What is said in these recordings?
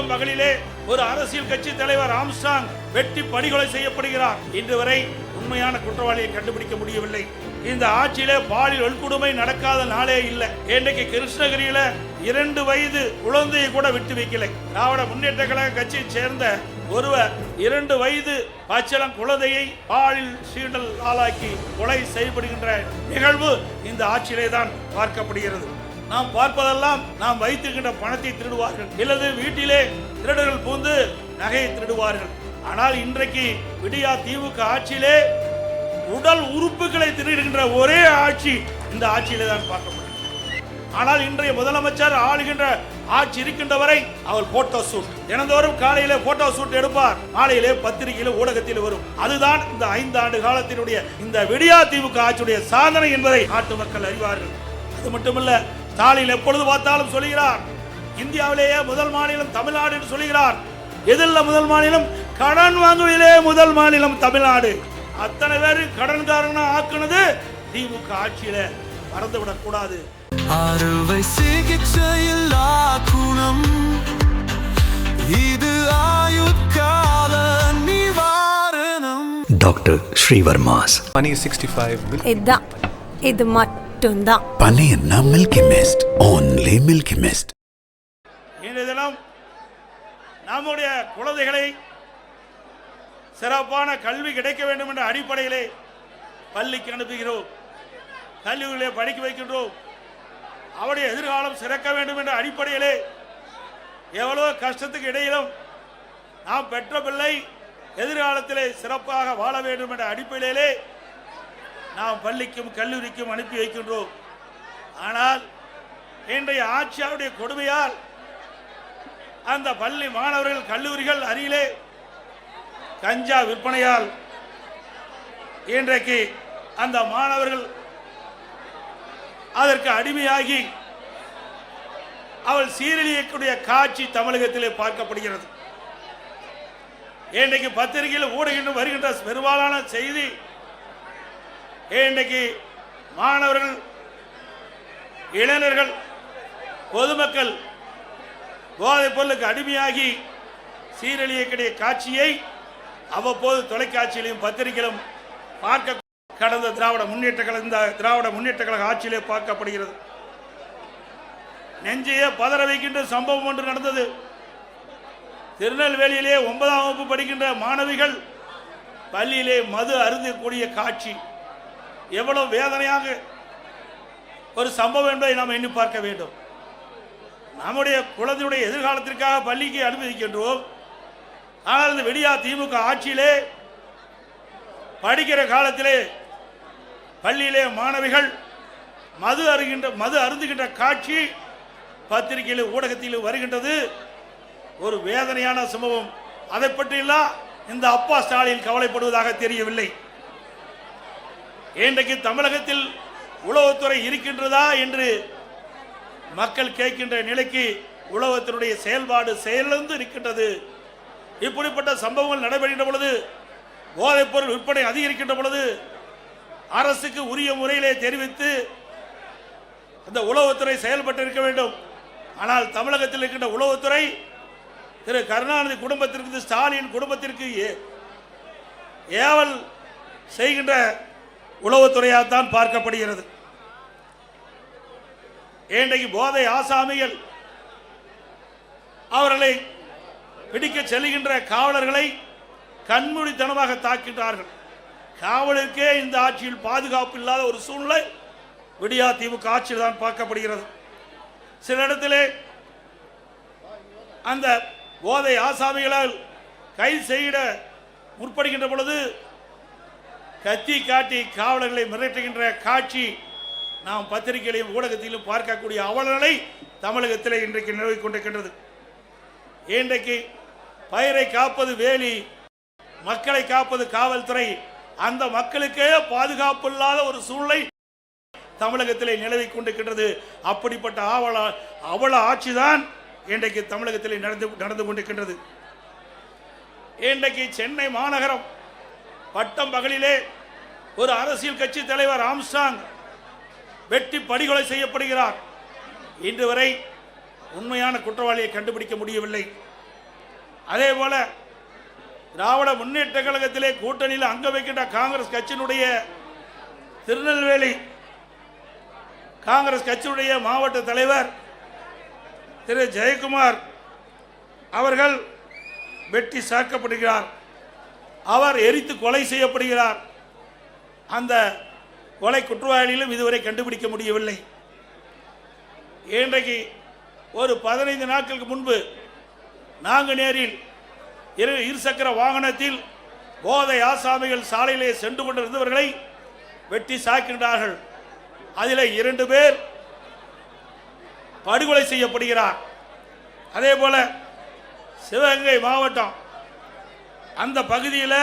பட்டம் பகலிலே ஒரு அரசியல் கட்சி தலைவர் ஆம்ஸ்ட்ராங் வெட்டி படுகொலை செய்யப்படுகிறார். இன்று வரை உண்மையான குற்றவாளியை கண்டுபிடிக்க முடியவில்லை. இந்த ஆட்சியிலே பாலியல் வன்கொடுமை நடக்காத நாளே இல்லை. இன்றைக்கு கிருஷ்ணகிரியில 2 வயது குழந்தையை கூட விட்டு வைக்கலை. திராவிட முன்னேற்ற கழக கட்சியை சேர்ந்த ஒருவர் 2 வயது பச்சிளம் குழந்தையை பாலியல் சீண்டல் ஆளாக்கி கொலை செய்யப்படுகின்ற நிகழ்வு இந்த ஆட்சியிலே தான் பார்க்கப்படுகிறது. நாம் பார்ப்பதெல்லாம் நாம் வைத்திருக்கின்ற பணத்தை திருடுவார்கள், இல்லது வீட்டிலே திருடர்கள் பூந்து நகையை திருடுவார்கள். ஆனால் இன்றைக்கு விடியா திமுக ஆட்சியிலே உடல் உறுப்புகளை திருடுகின்ற ஒரே ஆட்சி இந்த ஆட்சியிலே தான் பார்க்கப்படுகிறது. ஆனால் இன்றைய முதலமைச்சர் ஆளுகின்ற ஆட்சி இருக்கின்ற வரை அவர் போட்டோ ஷூட், தினந்தோறும் காலையிலே போட்டோ ஷூட் எடுப்பார், மாலையிலே பத்திரிகையில ஊடகத்தில் வரும். அதுதான் இந்த 5 ஆண்டு காலத்தினுடைய இந்த விடியா திமுக ஆட்சியுடைய சாதனை என்பதை நாட்டு மக்கள் அறிவார்கள். அது மட்டுமல்ல, ஸ்டாலின் எப்பொழுது பார்த்தாலும் சொல்கிறார் இந்தியாவிலேயே முதல் மாநிலம் தமிழ்நாடு என்று சொல்கிறார். எதில் முதல் மாநிலம்? கடன் வாங்குவதிலே முதல் மாநிலம் தமிழ்நாடு. அத்தனை பேர் கடன்காரனா ஆக்குனது திமுக ஆட்சியில மறந்துவிடக் கூடாது. அறுவை சிகிச்சையில் ஆக்குணம் இது ஆயுட்கால நிவாரணம். டாக்டர் ஸ்ரீவர்மாஸ் Money is 65. இது மட்டும்தான் பழையன்னா Milky Mist, only Milky Mist. இன்றைய தினம் நம்முடைய குழந்தைகளை சிறப்பான கல்வி கிடைக்க வேண்டும் என்ற அடிப்படையிலே பள்ளிக்கு அனுப்புகிறோம், கல்லூரியிலே படிக்க வைக்கின்றோம். அவருடைய எதிர்காலம் சிறக்க வேண்டும் என்ற அடிப்படையிலே எவ்வளவு கஷ்டத்துக்கு இடையிலும் நாம் பெற்ற பிள்ளை எதிர்காலத்திலே சிறப்பாக வாழ வேண்டும் என்ற அடிப்படையிலே நாம் பள்ளிக்கும் கல்லூரிக்கும் அனுப்பி வைக்கின்றோம். ஆனால் இன்றைய ஆட்சியாருடைய கொடுமையால் அந்த பள்ளி மாணவர்கள் கல்லூரிகள் அருகிலே கஞ்சா விற்பனையால் இன்றைக்கு அந்த மாணவர்கள் அதற்கு அடிமையாகி அவள் சீரழியக்கூடிய காட்சி தமிழகத்திலே பார்க்கப்படுகிறது. இன்றைக்கு பத்திரிகையில் ஊடகங்கள் வருகின்ற பெரும்பாலான செய்தி இன்றைக்கு மாணவர்கள், இளைஞர்கள், பொதுமக்கள் போதைப் பொருளுக்கு அடிமையாகி சீரழியக்கூடிய காட்சியை அவ்வப்போது தொலைக்காட்சியிலும் பத்திரிகையிலும் பார்க்க கடந்த திராவிட முன்னேற்ற கழக ஆட்சியிலே பார்க்கப்படுகிறது. நெஞ்சையே பதற வைக்கின்ற சம்பவம் ஒன்று நடந்தது. திருநெல்வேலியிலே 9ஆம் வகுப்பு படிக்கின்ற மாணவிகள் பள்ளியிலே மது அருந்தக்கூடிய காட்சி எவ்வளவு வேதனையாக ஒரு சம்பவம் என்பதை நாம் எண்ணி பார்க்க வேண்டும். நம்முடைய குழந்தையுடைய எதிர்காலத்திற்காக பள்ளிக்கு அனுமதிக்கின்றோம். ஆனால் இந்த விடியா திமுக ஆட்சியிலே படிக்கிற காலத்திலே பள்ளியிலே மாணவிகள் மது அருந்துகின்ற காட்சி பத்திரிகையில் ஊடகத்தில் வருகின்றது. ஒரு வேதனையான சம்பவம். அதை பற்றியெல்லாம் இந்த அப்பா ஸ்டாலின் கவலைப்படுவதாக தெரியவில்லை. இன்றைக்கு தமிழகத்தில் உளவுத்துறை இருக்கின்றதா என்று மக்கள் கேட்கின்ற நிலைக்கு உளவுத்துறையுடைய செயல்பாடு செயலிழந்து இருக்கின்றது. இப்படிப்பட்ட சம்பவங்கள் நடைபெறுகின்ற பொழுது, போதைப் பொருள் விற்பனை அதிகரிக்கின்ற பொழுது அரசுக்கு உரிய முறையிலே தெரிவித்து அந்த உளவுத்துறை செயல்பட்டு இருக்க வேண்டும். ஆனால் தமிழகத்தில் இருக்கின்ற உளவுத்துறை திரு கருணாநிதி குடும்பத்திற்கு, ஸ்டாலின் குடும்பத்திற்கு ஏவல் செய்கின்ற உளவுத்துறையாகத்தான் பார்க்கப்படுகிறது. இன்றைக்கு போதை ஆசாமிகள் அவர்களை பிடிக்க செல்கின்ற காவலர்களை கண்மூடித்தனமாக தாக்கின்றார்கள். காவலருக்கே இந்த ஆட்சியில் பாதுகாப்பு இல்லாத ஒரு சூழ்நிலை விடியா திமுக ஆட்சியில் தான் பார்க்கப்படுகிறது. சில இடத்திலே அந்த போதை ஆசாமிகளால் கைது செய்ய முற்படுகின்ற பொழுது கத்தி காட்டி காவலர்களை மிரட்டுகின்ற காட்சி நாம் பத்திரிகையிலும் ஊடகத்திலும் பார்க்கக்கூடிய அவலங்களை தமிழகத்திலே இன்றைக்கு நிலவிக் கொண்டிருக்கின்றது. இன்றைக்கு பயிரை காப்பது வேலி, மக்களை காப்பது காவல்துறை. அந்த மக்களுக்கே பாதுகாப்பு இல்லாத ஒரு சூழ்நிலை தமிழகத்திலே நிலவிக் கொண்டிருக்கின்றது. அப்படிப்பட்ட அவல ஆட்சிதான் இன்றைக்கு தமிழகத்திலே நடந்து கொண்டிருக்கின்றது. இன்றைக்கு சென்னை மாநகரம் பட்டம் பகலிலே ஒரு அரசியல் கட்சி தலைவர் ஆம்ஸ்ட்ராங் வெட்டி படுகொலை செய்யப்படுகிறார். இன்று வரை உண்மையான குற்றவாளியை கண்டுபிடிக்க முடியவில்லை. அதே போல திராவிட முன்னேற்ற கழகத்திலே கூட்டணியில் அங்க வைக்கின்ற காங்கிரஸ் கட்சியினுடைய திருநெல்வேலி காங்கிரஸ் கட்சியுடைய மாவட்ட தலைவர் திரு ஜெயக்குமார் அவர்கள் வெட்டி சாக்கப்படுகிறார். அவர் எரித்து கொலை செய்யப்படுகிறார். அந்த கொலை குற்றவாளிகளும் இதுவரை கண்டுபிடிக்க முடியவில்லை. இன்றைக்கு ஒரு 15 நாட்களுக்கு முன்பு நாங்குநேரில் இருசக்கர வாகனத்தில் போதை ஆசாமிகள் சாலையிலே சென்று கொண்டிருந்தவர்களை வெட்டி சாய்க்கின்றார்கள். அதில் 2 பேர் படுகொலை செய்யப்படுகிறார். அதே போல சிவகங்கை மாவட்டம் அந்த பகுதியில்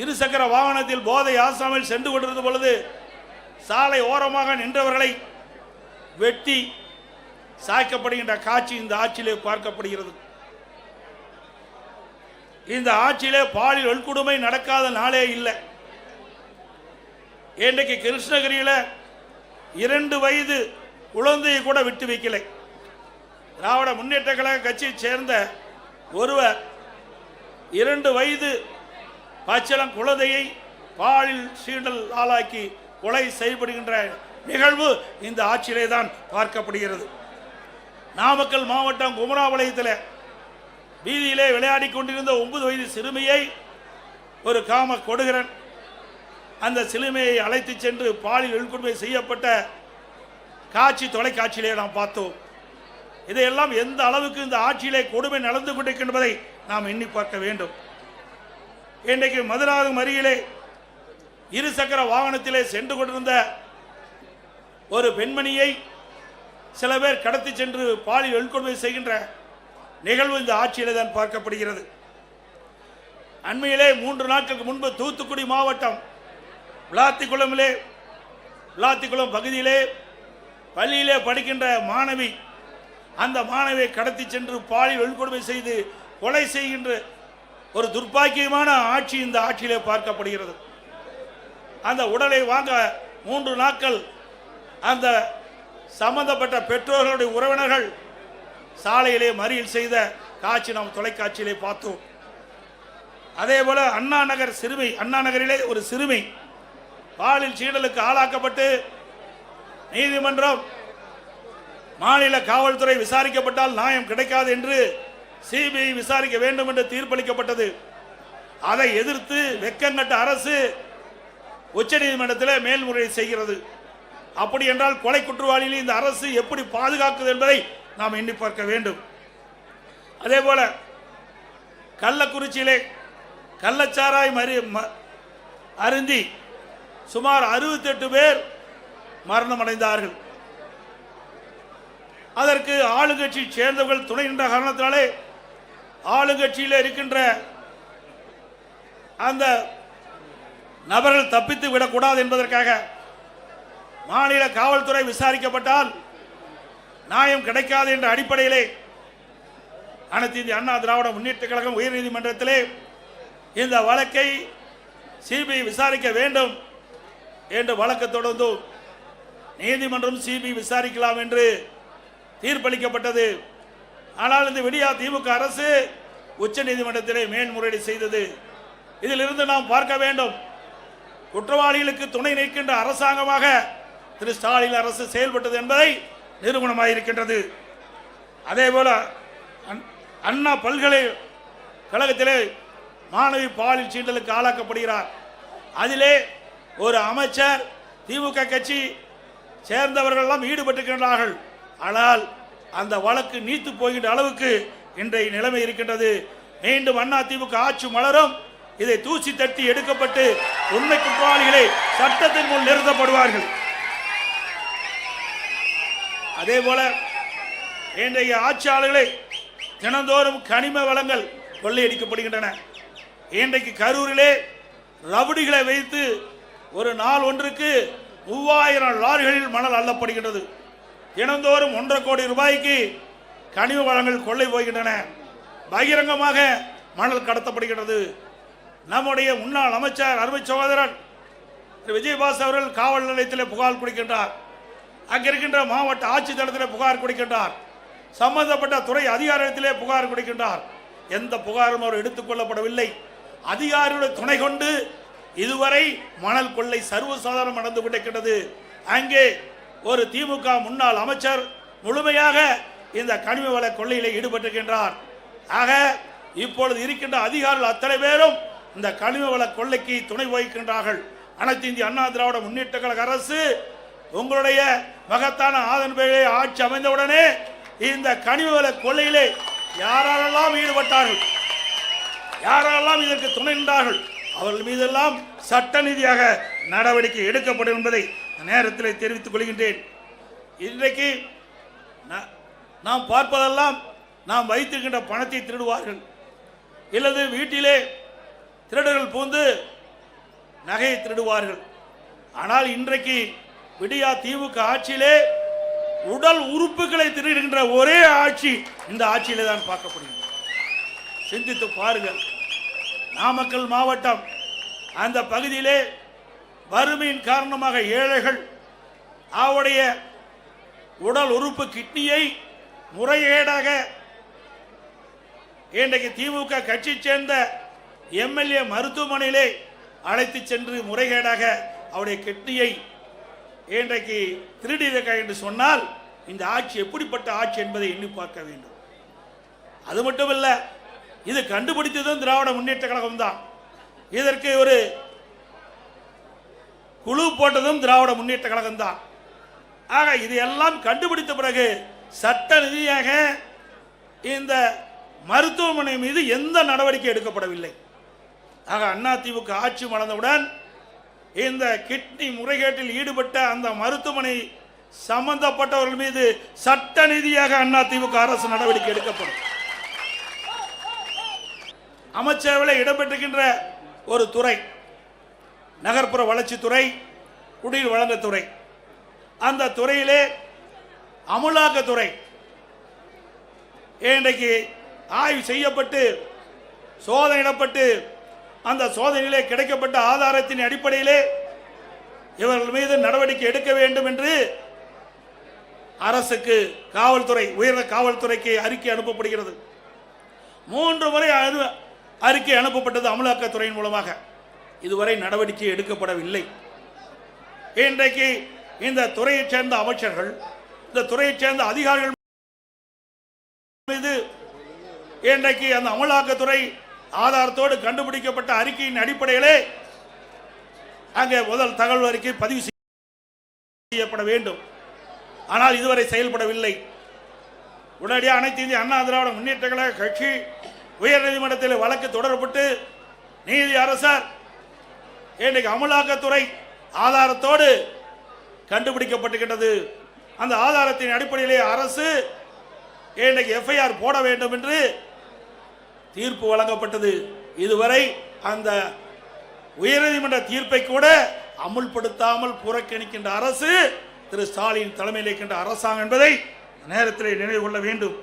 இருசக்கர வாகனத்தில் போதை ஆசாமிகள் சென்று கொண்டிருந்த பொழுது சாலை ஓரமாக நின்றவர்களை வெட்டி சாய்க்கப்படுகின்ற காட்சி இந்த ஆட்சியிலே பார்க்கப்படுகிறது. இந்த ஆட்சியிலே பாலியல் வன்கொடுமை நடக்காத நாளே இல்லை. இன்றைக்கு கிருஷ்ணகிரியில் 2 வயது குழந்தையை கூட விட்டு வைக்கலை. திராவிட முன்னேற்ற கழக கட்சியை சேர்ந்த ஒருவர் 2 வயது பச்சிளம் குழந்தையை பாலியல் சீண்டல் ஆளாக்கி கொலை செய்யப்படுகின்ற நிகழ்வு இந்த ஆட்சியிலே தான் பார்க்கப்படுகிறது. நாமக்கல் மாவட்டம் குமராபாளையத்தில் வீதியிலே விளையாடி கொண்டிருந்த 9 வயது சிறுமியை ஒரு காம கொடுகிறன் அந்த சிறுமியை அழைத்து சென்று பாலியல் வன்கொடுமை செய்யப்பட்ட காட்சி தொலைக்காட்சியிலே நாம் பார்த்தோம். இதையெல்லாம் எந்த அளவுக்கு இந்த ஆட்சியிலே கொடுமை நடந்து கொண்டிருக்கின்றதை நாம் எண்ணி பார்க்க வேண்டும். இன்றைக்கு மதுராந்தகம் அருகிலே இருசக்கர வாகனத்திலே சென்று கொண்டிருந்த ஒரு பெண்மணியை சில பேர் கடத்தி சென்று பாலியல் வன்கொடுமை செய்கின்ற நிகழ்வு இந்த ஆட்சியிலே தான் பார்க்கப்படுகிறது. அண்மையிலே 3 நாட்களுக்கு முன்பு தூத்துக்குடி மாவட்டம் விளாத்திக்குளம் பகுதியிலே பள்ளியிலே படிக்கின்ற மாணவி அந்த மாணவியை கடத்தி சென்று பாலியல் வன்கொடுமை செய்து கொலை செய்கின்ற ஒரு துர்ப்பாக்கியமான ஆட்சி இந்த ஆட்சியிலே பார்க்கப்படுகிறது. அந்த உடலை வாங்க 3 நாட்கள் அந்த சம்பந்தப்பட்ட பெற்றோர்களுடைய உறவினர்கள் சாலையிலே மறியல் செய்த காட்சி நாம் தொலைக்காட்சியிலே பார்த்தோம். அதே போல அண்ணா நகரிலே ஒரு சிறுமி பாலியல் சீண்டலுக்கு ஆளாக்கப்பட்டு நீதிமன்றம் மாநில காவல்துறை விசாரிக்கப்பட்டால் நியாயம் கிடைக்காது என்று சிபிஐ விசாரிக்க வேண்டும் என்று தீர்ப்பளிக்கப்பட்டது. அதை எதிர்த்து வெக்கங்கட்ட அரசு உச்சநீதிமன்றத்தில் மேல்முறையீடு செய்கிறது. அப்படி என்றால் கொலை குற்றவாளிகளை இந்த அரசு எப்படி பாதுகாக்குது என்பதை நாம் எண்ணி பார்க்க வேண்டும். அதே போல கள்ளக்குறிச்சியிலே கள்ளச்சாராய் அருந்தி சுமார் 68 பேர் மரணமடைந்தார்கள். அதற்கு ஆளுங்கட்சி சேர்ந்தவர்கள் துணை நின்ற காரணத்தினாலே ஆளுங்கட்சியில் இருக்கின்ற அந்த நபர்கள் தப்பித்து விடக்கூடாது என்பதற்காக மாநில காவல்துறை விசாரிக்கப்பட்டால் நியாயம் கிடைக்காது என்ற அடிப்படையிலே அனைத்து இந்திய அண்ணா திராவிட முன்னேற்ற கழகம் உயர்நீதிமன்றத்திலே இந்த வழக்கை சிபிஐ விசாரிக்க வேண்டும் என்று வழக்கு தொடர்ந்தும் நீதிமன்றம் சிபிஐ விசாரிக்கலாம் என்று தீர்ப்பளிக்கப்பட்டது. ஆனால் இந்த விடியா திமுக அரசு உச்ச நீதிமன்றத்திலே மேல்முறையீடு செய்தது. இதிலிருந்து நாம் பார்க்க வேண்டும், குற்றவாளிகளுக்கு துணை நிற்கின்ற அரசாங்கமாக திரு ஸ்டாலின் அரசு செயல்பட்டது என்பதை நிரூபணமாயிருக்கின்றது. அதே போல அண்ணா பல்கலைக்கழகத்திலே மாணவி பாலியல் சீண்டலுக்கு ஆளாக்கப்படுகிறார். அதிலே ஒரு அமைச்சர் திமுக கட்சி சேர்ந்தவர்களெல்லாம் ஈடுபட்டிருக்கின்றார்கள். ஆனால் அந்த வழக்கு நீத்து போகின்ற அளவுக்கு இன்றைய நிலைமை இருக்கின்றது. மீண்டும் அண்ணா திமுக ஆட்சி மலரும், இதை தூசி தட்டி எடுக்கப்பட்டு உண்மை குற்றவாளிகளை சட்டத்தின் முன் நிறுத்தப்படுவார்கள். அதே போல இன்றைய ஆட்சியாளர்களை தினந்தோறும் கனிம வளங்கள் கொள்ளையடிக்கப்படுகின்றன. இன்றைக்கு கரூரிலே ரவுடிகளை வைத்து ஒரு நாள் ஒன்றுக்கு 3000 லாரிகளில் மணல் அள்ளப்படுகின்றது. தினந்தோறும் 1.5 கோடி ரூபாய்க்கு கனிம வளங்கள் கொள்ளை போகின்றன. பகிரங்கமாக மணல் கடத்தப்படுகிறது. நம்முடைய முன்னாள் அமைச்சர் அருமை சகோதரர் விஜயபாஸ் அவர்கள் காவல் நிலையத்தில் புகார் கொடுக்கின்றார். அங்கிருக்கின்ற மாவட்ட ஆட்சித்தளத்தில் புகார் கொடுக்கின்றார். சம்பந்தப்பட்ட துறை அதிகாரத்திலே புகார் கொடுக்கின்றார். எந்த புகாரும் அவர் எடுத்துக்கொள்ளப்படவில்லை. அதிகாரிகளுடைய துணை கொண்டு இதுவரை மணல் கொள்ளை சர்வசாதாரணம் நடந்து கொண்டிருக்கிறது. அங்கே ஒரு திமுக முன்னாள் அமைச்சர் முழுமையாக இந்த கனிம வள கொள்ளையிலே ஈடுபட்டிருக்கின்றார். ஆக இப்பொழுது இருக்கின்ற அதிகாரிகள் அத்தனை பேரும் இந்த கனிம வள கொள்ளைக்கு துணை வகிக்கின்றார்கள். அனைத்து இந்திய அண்ணா திராவிட முன்னேற்ற கழக அரசு உங்களுடைய மகத்தான ஆதரவை ஆட்சி அமைந்தவுடனே இந்த கனிம வள கொள்ளையிலே யாரெல்லாம் ஈடுபட்டார்கள், யாரெல்லாம் இதற்கு துணை நின்றார்கள், அவர்கள் மீதெல்லாம் சட்ட ரீதியாக நடவடிக்கை எடுக்கப்படும் என்பதை நேரத்தில் தெரிவித்துக் கொள்கின்றேன். இன்றைக்கு நாம் பார்ப்பதெல்லாம் நாம் வைத்திருக்கின்ற பணத்தை திருடுவார்கள், இல்லது வீட்டிலே திருடர்கள் பூந்து நகையை திருடுவார்கள். ஆனால் இன்றைக்கு விடியா திமுக ஆட்சியிலே உடல் உறுப்புகளை திருடுகின்ற ஒரே ஆட்சி இந்த ஆட்சியிலே தான் பார்க்கப்படுகிறது. சிந்தித்து பாருங்கள். நாமக்கல் மாவட்டம் அந்த பகுதியிலே வறுமையின் காரணமாக ஏழைகள் அவருடைய உடல் உறுப்பு கிட்னியை முறைகேடாக இன்றைக்கு திமுக கட்சி சேர்ந்த எம்எல்ஏ மருத்துவமனையிலே அழைத்து சென்று முறைகேடாக அவருடைய கிட்னியை இன்றைக்கு திருடியிருக்க என்று சொன்னால் இந்த ஆட்சி எப்படிப்பட்ட ஆட்சி என்பதை எண்ணி பார்க்க வேண்டும். அது மட்டுமல்ல, இது கண்டுபிடித்ததும் திராவிட முன்னேற்ற கழகம் தான். இதற்கு ஒரு குழு போட்டதும் திராவிட முன்னேற்ற கழகம் தான். ஆக இதையெல்லாம் கண்டுபிடித்த பிறகு சட்ட ரீதியாக இந்த மருத்துவமனை மீது எந்த நடவடிக்கை எடுக்கப்படவில்லை. ஆக அதிமுக ஆட்சி மலர்ந்தவுடன் இந்த கிட்னி முறைகேட்டில் ஈடுபட்ட அந்த மருத்துவமனை சம்பந்தப்பட்டவர்கள் மீது சட்ட ரீதியாக அதிமுக அரசு நடவடிக்கை எடுக்கப்படும். அமைச்சரவையில் இடம்பெற்றிருக்கின்ற ஒரு துறை நகர்ப்புற வளர்ச்சித்துறை, குடிநீர் வழங்கத்துறை. அந்த துறையிலே அமலாக்கத்துறை இன்றைக்கு ஆய்வு செய்யப்பட்டு சோதனையிடப்பட்டு அந்த சோதனையிலே கிடைக்கப்பட்ட ஆதாரத்தின் அடிப்படையிலே இவர்கள் மீது நடவடிக்கை எடுக்க வேண்டும் என்று அரசுக்கு காவல்துறை, உயர்ந்த காவல்துறைக்கு அறிக்கை அனுப்பப்படுகிறது. 3 முறை அறிக்கை அனுப்பப்பட்டது அமலாக்கத்துறையின் மூலமாக. இதுவரை நடவடிக்கை எடுக்கப்படவில்லை. இன்றைக்கு இந்த துறையைச் சேர்ந்த அமைச்சர்கள், இந்த துறையைச் சேர்ந்த அதிகாரிகள் மீது இன்றைக்கு அந்த அமலாக்கத்துறை ஆதாரத்தோடு கண்டுபிடிக்கப்பட்ட அறிக்கையின் அடிப்படையிலே அங்கே முதல் தகவல் அறிக்கை பதிவு செய்யப்பட வேண்டும். ஆனால் இதுவரை செயல்படவில்லை. உடனடியாக அனைத்து இந்திய அண்ணா திராவிட முன்னேற்ற கழக கட்சி உயர்நீதிமன்றத்தில் வழக்கு தொடரப்பட்டு நீதி அரசர் இன்றைக்கு அமலாக்கத்துறை ஆதாரத்தோடு கண்டுபிடிக்கப்பட்டுகின்றது. அந்த ஆதாரத்தின் அடிப்படையிலே அரசு இன்றைக்கு எஃப்ஐஆர் போட வேண்டும் என்று தீர்ப்பு வழங்கப்பட்டது. இதுவரை அந்த உயர்நீதிமன்ற தீர்ப்பை கூட அமுல்படுத்தாமல் புறக்கணிக்கின்ற அரசு திரு ஸ்டாலின் தலைமையில் இருக்கின்ற அரசாங்கம் என்பதை நேரத்தில் நினைவு கொள்ள வேண்டும்.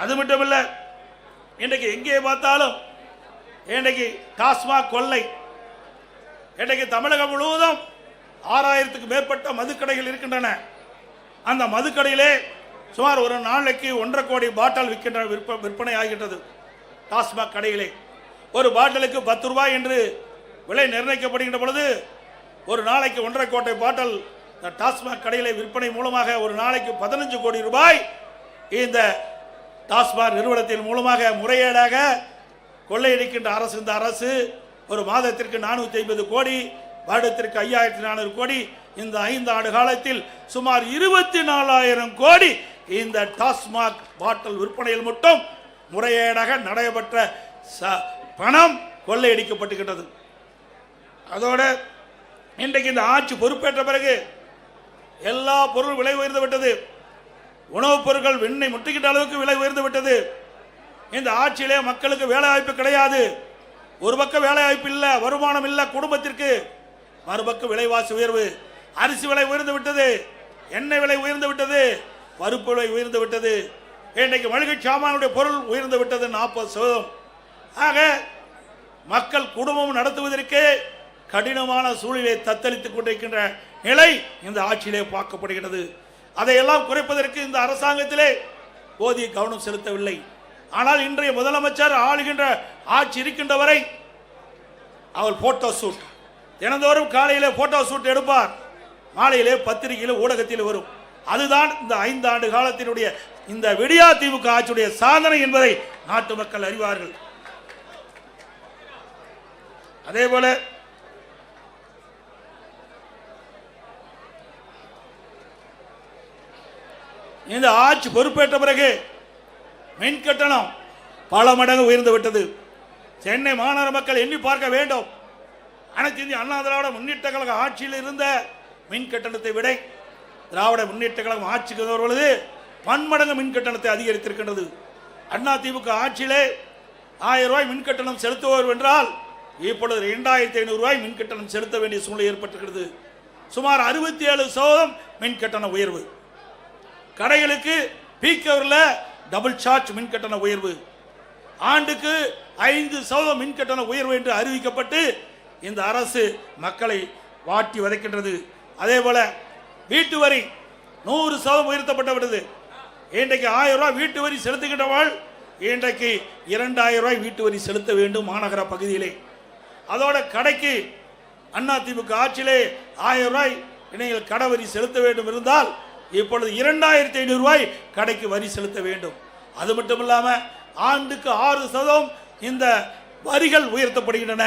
அது மட்டுமல்ல, இன்றைக்கு எங்கே பார்த்தாலும் இன்றைக்கு டாஸ்மாக் கொள்ளை. இன்றைக்கு தமிழகம் முழுவதும் 6000க்கு மேற்பட்ட மதுக்கடைகள் இருக்கின்றன. அந்த மதுக்கடையிலே சுமார் ஒரு நாளைக்கு 1.5 கோடி பாட்டில் விற்பனை ஆகின்றது. டாஸ்மாக் கடையிலே ஒரு பாட்டிலுக்கு 10 ரூபாய் என்று விலை நிர்ணயிக்கப்படுகின்ற பொழுது ஒரு நாளைக்கு 1.5 கோடி பாட்டில் டாஸ்மாக் கடையிலே விற்பனை மூலமாக ஒரு நாளைக்கு 15 கோடி ரூபாய் இந்த டாஸ்மாக் நிறுவனத்தின் மூலமாக முறையீடாக கொள்ளையடிக்கின்ற அரசு. இந்த அரசு ஒரு மாதத்திற்கு 450 கோடி, வருடத்திற்கு 5400 கோடி, இந்த 5 ஆண்டு காலத்தில் சுமார் 24,000 கோடி இந்த டாஸ்மாக் பாட்டில் விற்பனையில் மட்டும் முறையீடாக நடைபெற்ற பணம் கொள்ளையடிக்கப்பட்டுகின்றது. அதோடு இன்றைக்கு இந்த ஆட்சி பொறுப்பேற்ற பிறகு எல்லா பொருள் விலை உயர்ந்து விட்டது. உணவுப் பொருட்கள் விண்ணை முட்டுகின்ற அளவுக்கு விலை உயர்ந்து விட்டது. இந்த ஆட்சியிலே மக்களுக்கு வேலை வாய்ப்பு கிடையாது. ஒரு பக்கம் வேலை வாய்ப்பு இல்லை, வருமானம் இல்லை குடும்பத்திற்கு, மறுபக்கம் விலைவாசி உயர்வு. அரிசி விலை உயர்ந்து விட்டது, எண்ணெய் விலை உயர்ந்து விட்டது, பருப்பு விலை உயர்ந்து விட்டது. இன்றைக்கு மளிகை சாமானுடைய பொருள் உயர்ந்து விட்டது 40%. ஆக மக்கள் குடும்பம் நடத்துவதற்கே கடினமான சூழ்நிலை தத்தளித்துக் கொண்டிருக்கின்ற நிலை இந்த ஆட்சியிலே பார்க்கப்படுகிறது. அதையெல்லாம் குறைப்பதற்கு இந்த அரசாங்கத்திலே போதிய கவனம் செலுத்தவில்லை. ஆனால் இன்றைய முதலமைச்சர் ஆளுகின்ற ஆட்சி இருக்கின்ற வரை அவர் போட்டோ ஷூட் தினந்தோறும் காலையிலே போட்டோ ஷூட் எடுப்பார், மாலையிலே பத்திரிகையில் ஊடகத்தில் வரும். அதுதான் இந்த 5 ஆண்டு காலத்தினுடைய இந்த விடியா திமுக ஆட்சியுடைய சாதனை என்பதை நாட்டு மக்கள் அறிவார்கள். அதேபோல இந்த ஆட்சி பொறுப்பேற்ற பிறகு மின் கட்டணம் பல மடங்கு உயர்ந்து விட்டது. சென்னை மாநகர மக்கள் எண்ணி பார்க்க வேண்டும். அனைத்து இந்திய அண்ணா திராவிட முன்னேற்ற கழக ஆட்சியில் இருந்த மின் கட்டணத்தை விட திராவிட முன்னேற்ற கழகம் ஆட்சிக்கு வருவது பன்மடங்கு மின் கட்டணத்தை அதிகரித்திருக்கின்றது. அண்ணா திமுக ஆட்சியிலே 1000 ரூபாய் மின் கட்டணம் செலுத்துவோர் என்றால் இப்பொழுது 2500 ரூபாய் மின் கட்டணம் செலுத்த வேண்டிய சூழ்நிலை ஏற்பட்டிருக்கிறது. சுமார் 67% மின் கட்டண உயர்வு. கடைகளுக்கு பீக் ஹவரில் டபுள் சார்ஜ் மின் கட்டண உயர்வு. ஆண்டுக்கு 5% மின் கட்டண உயர்வு என்று அறிவிக்கப்பட்டு இந்த அரசு மக்களை வாட்டி வதைக்கின்றது. அதே போல வீட்டு வரி 100% உயர்த்தப்பட்டு விட்டது. இன்றைக்கு 1000 ரூபாய் வீட்டு வரி செலுத்துகின்றவள் இன்றைக்கு 2000 ரூபாய் வீட்டு வரி செலுத்த வேண்டும் மாநகர பகுதியிலே. அதோட கடைக்கு அண்ணா திமுக ஆட்சியிலே 1000 ரூபாய் நீங்கள் கடை வரி செலுத்த வேண்டும் இருந்தால் இப்பொழுது 2500 ரூபாய் கடைக்கு வரி செலுத்த வேண்டும். அது மட்டும் இல்லாமல் ஆண்டுக்கு 6% இந்த வரிகள் உயர்த்தப்படுகின்றன.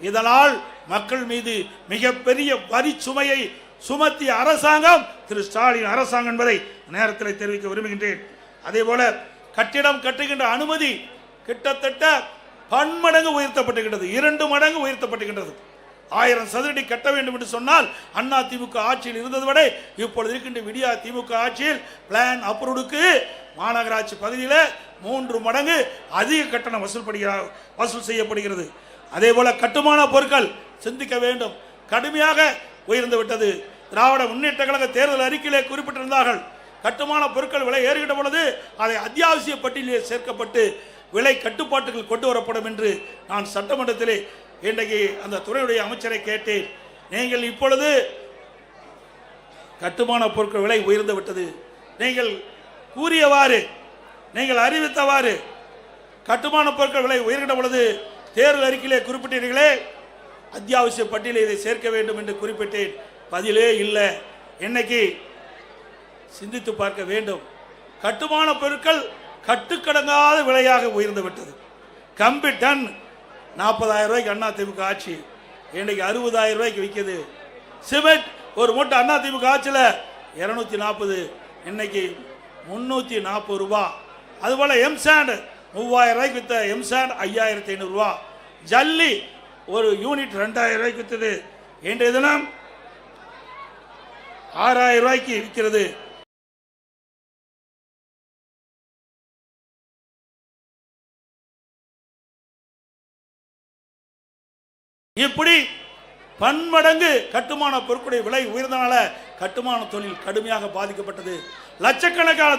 இதனால் மக்கள் மீது மிகப்பெரிய வரி சுமையை சுமத்திய அரசாங்கம் திரு ஸ்டாலின் அரசாங்கம் என்பதை நேரத்தில் தெரிவிக்க விரும்புகின்றேன். அதே போல கட்டிடம் கட்டுகின்ற அனுமதி கிட்டத்தட்ட பன்மடங்கு உயர்த்தப்பட்டுகின்றது, 2 மடங்கு உயர்த்தப்பட்டுகின்றது. 1000 சதுரடி கட்ட வேண்டும் என்று சொன்னால் அண்ணா திமுக ஆட்சியில் இருந்தது விட இப்பொழுது இருக்கின்ற விடியா திமுக ஆட்சியில் பிளான் அப்ரூவ்டுக்கு மாநகராட்சி பகுதியில் 3 மடங்கு அதிக கட்டணம் வசூல் செய்யப்படுகிறது. அதே போல கட்டுமான பொருட்கள் சிந்திக்க வேண்டும், கடுமையாக உயர்ந்து விட்டது. திராவிட முன்னேற்ற கழக தேர்தல் அறிக்கையிலே குறிப்பிட்டிருந்தார்கள், கட்டுமான பொருட்கள் விலை ஏறுகின்ற பொழுது அதை அத்தியாவசிய பட்டியலிலே சேர்க்கப்பட்டு விலை கட்டுப்பாட்டுகள் கொண்டு வரப்படும் என்று நான் சட்டமன்றத்திலே இன்றைக்கு அந்த துறையுடைய அமைச்சரை கேட்டேன். நீங்கள் இப்பொழுது கட்டுமான பொருட்கள் விலை உயர்ந்து விட்டது, நீங்கள் கூறியவாறு நீங்கள் அறிவித்தவாறு கட்டுமான பொருட்கள் விலை உயர்கின்ற பொழுது தேர்தல் அறிக்கையிலே குறிப்பிட்டீர்களே அத்தியாவசிய பட்டியலை இதை சேர்க்க வேண்டும் என்று குறிப்பிட்டேன். பதிலே இல்லை. இன்னைக்கு சிந்தித்து பார்க்க வேண்டும். கட்டுமான பொருட்கள் கட்டுக்கடங்காத விலையாக உயர்ந்து விட்டது. கம்பி டன் 40,000 ரூபாய்க்கு அண்ணா திமுக ஆட்சி இன்னைக்கு 60,000 ரூபாய்க்கு விற்கிது. சிமெண்ட் ஒரு மூட்டை அண்ணா திமுக ஆட்சியில் 240, இன்னைக்கு 340 ரூபா. அதுபோல எம்சாண்ட் 3000 ரூபாய்க்கு விற்ற எம்சாண்ட் 5500 ரூபா. ஜல்லி ஒரு யூனிட் 2000 ரூபாய்க்கு விற்றது, இன்றைய தினம் 6000 ரூபாய்க்கு விற்கிறது. இப்படி பன்மடங்கு கட்டுமான பொருட்களுடைய விலை உயர்ந்தனால கட்டுமான தொழில் கடுமையாக பாதிக்கப்பட்டது. லட்சக்கணக்கான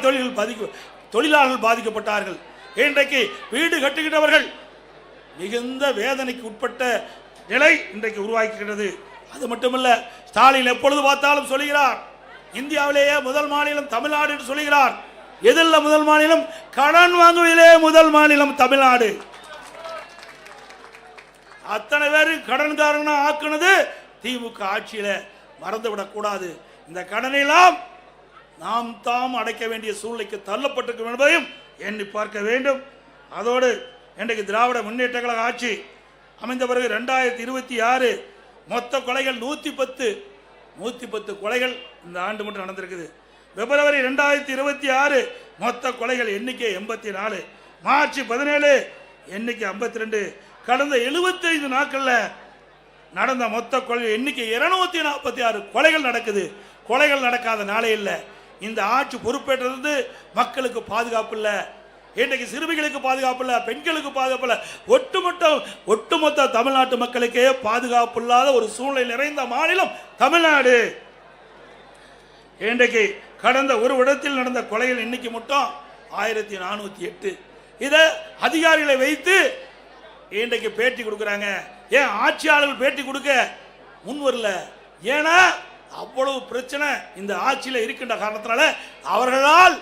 தொழிலாளர்கள் பாதிக்கப்பட்டார்கள். இன்றைக்கு வீடு கட்டுகின்றவர்கள் மிகுந்த வேதனைக்கு உட்பட்ட நிலை இன்றைக்கு உருவாக்குகிறது. அது மட்டுமல்ல, ஸ்டாலின் எப்பொழுது பார்த்தாலும் சொல்லுகிறார் இந்தியாவிலேயே முதல் மாநிலம் தமிழ்நாடு என்று சொல்லுகிறார். எதில் முதல் மாநிலம்? கடன் வாங்குவதிலே முதல் மாநிலம் தமிழ்நாடு. அத்தனை பேர் கடன்காரனா ஆக்குனது திமுக ஆட்சியில, மறந்துவிடக்கூடாது. இந்த கடனெல்லாம் நாம் தாம் அடைக்க வேண்டிய சூழ்நிலைக்கு தள்ளப்பட்டிருக்கும் என்பதையும் எண்ணி பார்க்க வேண்டும். அதோடு இன்றைக்கு திராவிட முன்னேற்ற கழக ஆட்சி அமைந்த பிறகு 2026 மொத்த கொலைகள் 110 கொலைகள் இந்த ஆண்டு மட்டும் நடந்திருக்குது. பிப்ரவரி 2026 மொத்த கொலைகள் எண்ணிக்கை 84, மார்ச் 17 எண்ணிக்கை 52. கடந்த 75 நாட்களில் நடந்த மொத்த கொலை எண்ணிக்கை 246 கொலைகள் நடக்குது. கொலைகள் நடக்காத நாளே இல்லை. இந்த ஆட்சி பொறுப்பேற்றது மக்களுக்கு பாதுகாப்பு இல்லை, இன்றைக்கு சிறுமிகளுக்கு பாதுகாப்பு இல்லை, பெண்களுக்கு பாதுகாப்பு இல்லை, ஒட்டுமொத்த தமிழ்நாட்டு மக்களுக்கே பாதுகாப்பு இல்லாத ஒரு சூழ்நிலை நிறைந்த மாநிலம் தமிழ்நாடு. இன்றைக்கு கடந்த ஒரு இடத்தில் நடந்த கொலைகள் எண்ணிக்கை மட்டும் 1408. இதை அதிகாரிகளை வைத்து இன்றைக்கு பேட்டி கொடுக்குறாங்க. ஏன் ஆட்சியாளர்கள் பேட்டி கொடுக்க முன் வரல? ஏன்னா அவ்வளவு பிரச்சனை இந்த ஆட்சியில் இருக்கின்ற காரணத்தினால அவர்களால்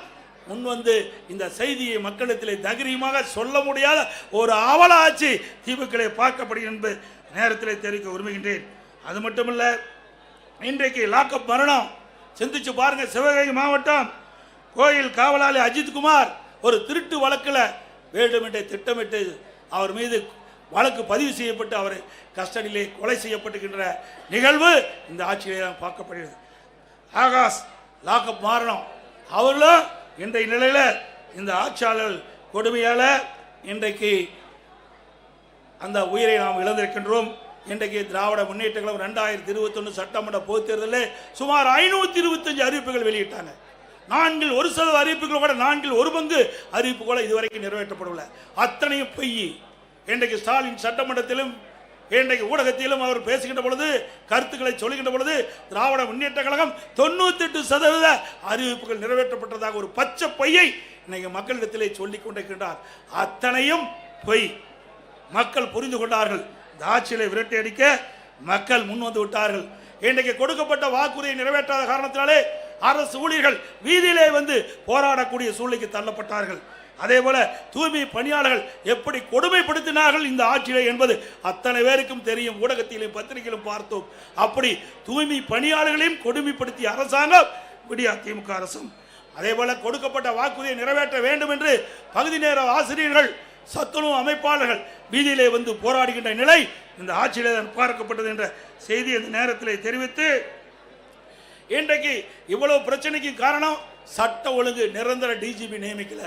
முன்வந்து இந்த செய்தியை மக்களிடத்திலே தைரியமாக சொல்ல முடியாத ஒரு அவல ஆட்சி திமுக பார்க்கப்படுகிறது என்பது நேரத்தில் தெரிவிக்க விரும்புகின்றேன். அது மட்டுமல்ல, இன்றைக்கு லாக்அப் மரணம் சிந்திச்சு பாருங்க. சிவகங்கை மாவட்டம் கோயில் காவலாளி அஜித்குமார் ஒரு திருட்டு வழக்கில் வேண்டுமென்றே திட்டமிட்டு அவர் மீது வழக்கு பதிவு செய்யப்பட்டு அவர் கஸ்டடியிலே கொலை செய்யப்பட்டுகின்ற நிகழ்வு இந்த ஆட்சியிலே தான் பார்க்கப்படுகிறது. ஆகாஷ் லாக்அப் மாறணும். அவர்களும் இன்றைய நிலையில் இந்த ஆட்சியாளர் கொடுமையால் இன்றைக்கு அந்த உயிரை நாம் இழந்திருக்கின்றோம். இன்றைக்கு திராவிட முன்னேற்ற கழகம் 2021 சட்டமன்ற பொதுத் தேர்தலில் சுமார் 525 அறிவிப்புகள் வெளியிட்டாங்க. 1% அறிவிப்புகள் கூட 1/4 அறிவிப்பு கூட இதுவரைக்கும் நிறைவேற்றப்படவில்லை. அத்தனையும் பொய். இன்றைக்கு ஸ்டாலின் சட்டமன்றத்திலும் இன்றைக்கு ஊடகத்திலும் அவர் பேசுகின்ற பொழுது, கருத்துக்களை சொல்லுகின்ற பொழுது, திராவிட முன்னேற்ற கழகம் 98% அறிவிப்புகள் நிறைவேற்றப்பட்டதாக ஒரு பச்சை பொய்யை இன்னைக்கு மக்களிடத்திலே சொல்லிக் கொண்டிருக்கின்றார். அத்தனையும் பொய். மக்கள் புரிந்து கொண்டார்கள். இந்த ஆட்சியை விரட்டி அடிக்க மக்கள் முன் வந்து விட்டார்கள். இன்றைக்கு கொடுக்கப்பட்ட வாக்குறுதியை நிறைவேற்றாத காரணத்தினாலே அரசு ஊழியர்கள் வீதியிலே வந்து போராடக்கூடிய சூழ்நிலைக்கு தள்ளப்பட்டார்கள். அதே போல தூய்மை பணியாளர்கள் எப்படி கொடுமைப்படுத்தினார்கள் இந்த ஆட்சியிலே என்பது அத்தனை பேருக்கும் தெரியும். ஊடகத்திலும் பத்திரிகையிலும் பார்த்தோம். அப்படி தூய்மை பணியாளர்களையும் கொடுமைப்படுத்திய அரசாங்கம் விடியா திமுக அரசும். அதே போல கொடுக்கப்பட்ட வாக்குறுதியை நிறைவேற்ற வேண்டும் என்று பகுதி நேர ஆசிரியர்கள், சத்துணவு அமைப்பாளர்கள் வீதியிலே வந்து போராடுகின்ற நிலை இந்த ஆட்சியிலே பார்க்கப்பட்டது என்ற செய்தி இந்த நேரத்தில் தெரிவித்து, இன்றைக்கு இவ்வளவு பிரச்சனைக்கு காரணம் சட்ட ஒழுங்கு நிரந்தர டிஜிபி நியமிக்கல.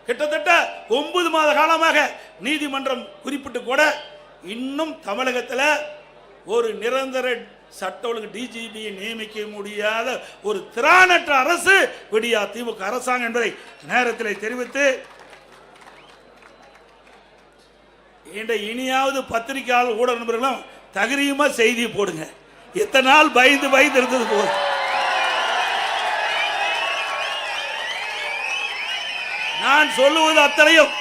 கிட்டத்தட்ட 9 மாத காலமாக நீதிமன்றம் குறிப்பிட்டு கூட இன்னும் தமிழகத்தில் ஒரு நிரந்தர சட்ட ஒழுங்கு டிஜிபியை நியமிக்க முடியாத ஒரு திராணற்ற அரசு விடியா திமுக அரசாங்கம் என்பதை நேரத்தில் தெரிவித்து, இனியாவது பத்திரிகையாளர் ஊடக நண்பர்களும் தகுதியுமா செய்தி போடுங்க. இத்தனை நாள் பயந்து இருந்தது போதும். நான் சொல்லுவது அத்தனையும்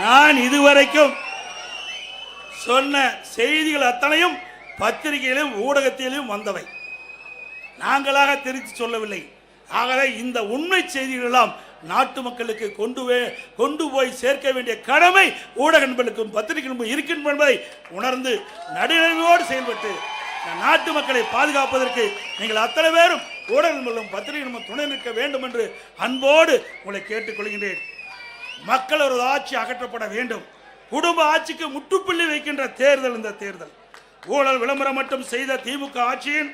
நான் இதுவரைக்கும் சொன்ன செய்திகள் அத்தனையும் பத்திரிகையிலும் ஊடகத்திலும் வந்தவை, நாங்களாக தெரிவித்து சொல்லவில்லை. ஆகவே இந்த உண்மை செய்திகள் எல்லாம் நாட்டு மக்களுக்கு கொண்டு போய் சேர்க்க வேண்டிய கடமை ஊடக நண்பர்களுக்கும் பத்திரிகைகளுக்கும் இருக்கின்ற என்பதை உணர்ந்து நடுநிலையோடு செயல்பட்டு நாட்டு மக்களை பாதுகாப்பதற்கு நீங்கள் அத்தனை பேரும் ஊடக நண்பர்களும் பத்திரிகைகளும் துணை நிற்க வேண்டும் என்று அன்போடு உங்களை கேட்டுக்கொள்கின்றேன். மக்கள் ஒரு ஆட்சி அகற்றப்பட வேண்டும். குடும்ப ஆட்சிக்கு முற்றுப்புள்ளி வைக்கின்ற தேர்தல் இந்த தேர்தல். ஊழல் விளம்பரம் மட்டும் செய்த திமுக ஆட்சியின்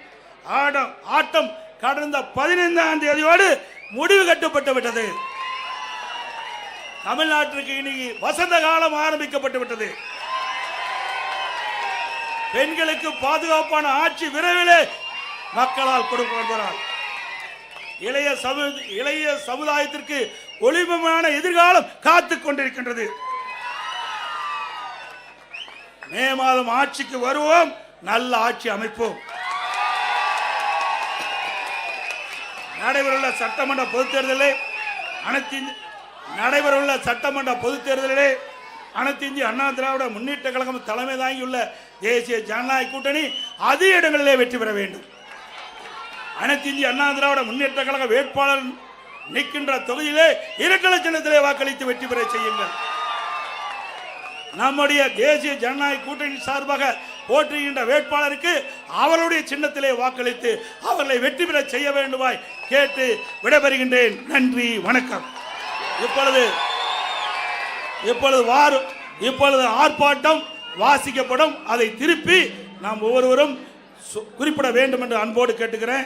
ஆட்டம் கடந்த 15ஆம் தேதியோடு முடிவு கட்டப்பட்டு விட்டது. தமிழ்நாட்டிற்கு இன்னைக்கு வசந்த காலம் ஆரம்பிக்கப்பட்டு விட்டது. பெண்களுக்கு பாதுகாப்பான ஆட்சி விரைவிலே மக்களால் கொடுக்கப்படுகிறார். இளைய சமுதாயத்திற்கு ஒளிமயமான எதிர்காலம் காத்துக் கொண்டிருக்கின்றது. மே மாதம் ஆட்சிக்கு வருவோம், நல்ல ஆட்சி அமைப்போம். நடைபெறவுள்ள சட்டமன்ற பொதுத் தேர்தலிலே அனைத்து இந்திய அண்ணா திராவிட முன்னேற்ற கழகம் தலைமை தாங்கியுள்ள தேசிய ஜனநாயக கூட்டணி அதிக இடங்களிலே வெற்றி பெற வேண்டும். அனைத்து இந்திய அண்ணா திராவிட முன்னேற்ற கழக வேட்பாளர் நிற்கின்ற தொகுதியிலே இரட்டை சின்னத்திலே வாக்களித்து வெற்றி பெற செய்யுங்கள். நம்முடைய தேசிய ஜனநாயக கூட்டணி சார்பாக போற்றுகின்ற வேட்பாளருக்கு அவருடைய சின்னத்திலே வாக்களித்து அவர்களை வெற்றி பெற செய்ய வேண்டுமாய் கேட்டு விடைபெறுகின்றேன். நன்றி, வணக்கம். இப்பொழுது ஆர்ப்பாட்டம் வாசிக்கப்படும். அதை திருப்பி நாம் ஒவ்வொருவரும் குறிப்பிட வேண்டும் என்று அன்போடு கேட்டுக்கிறேன்.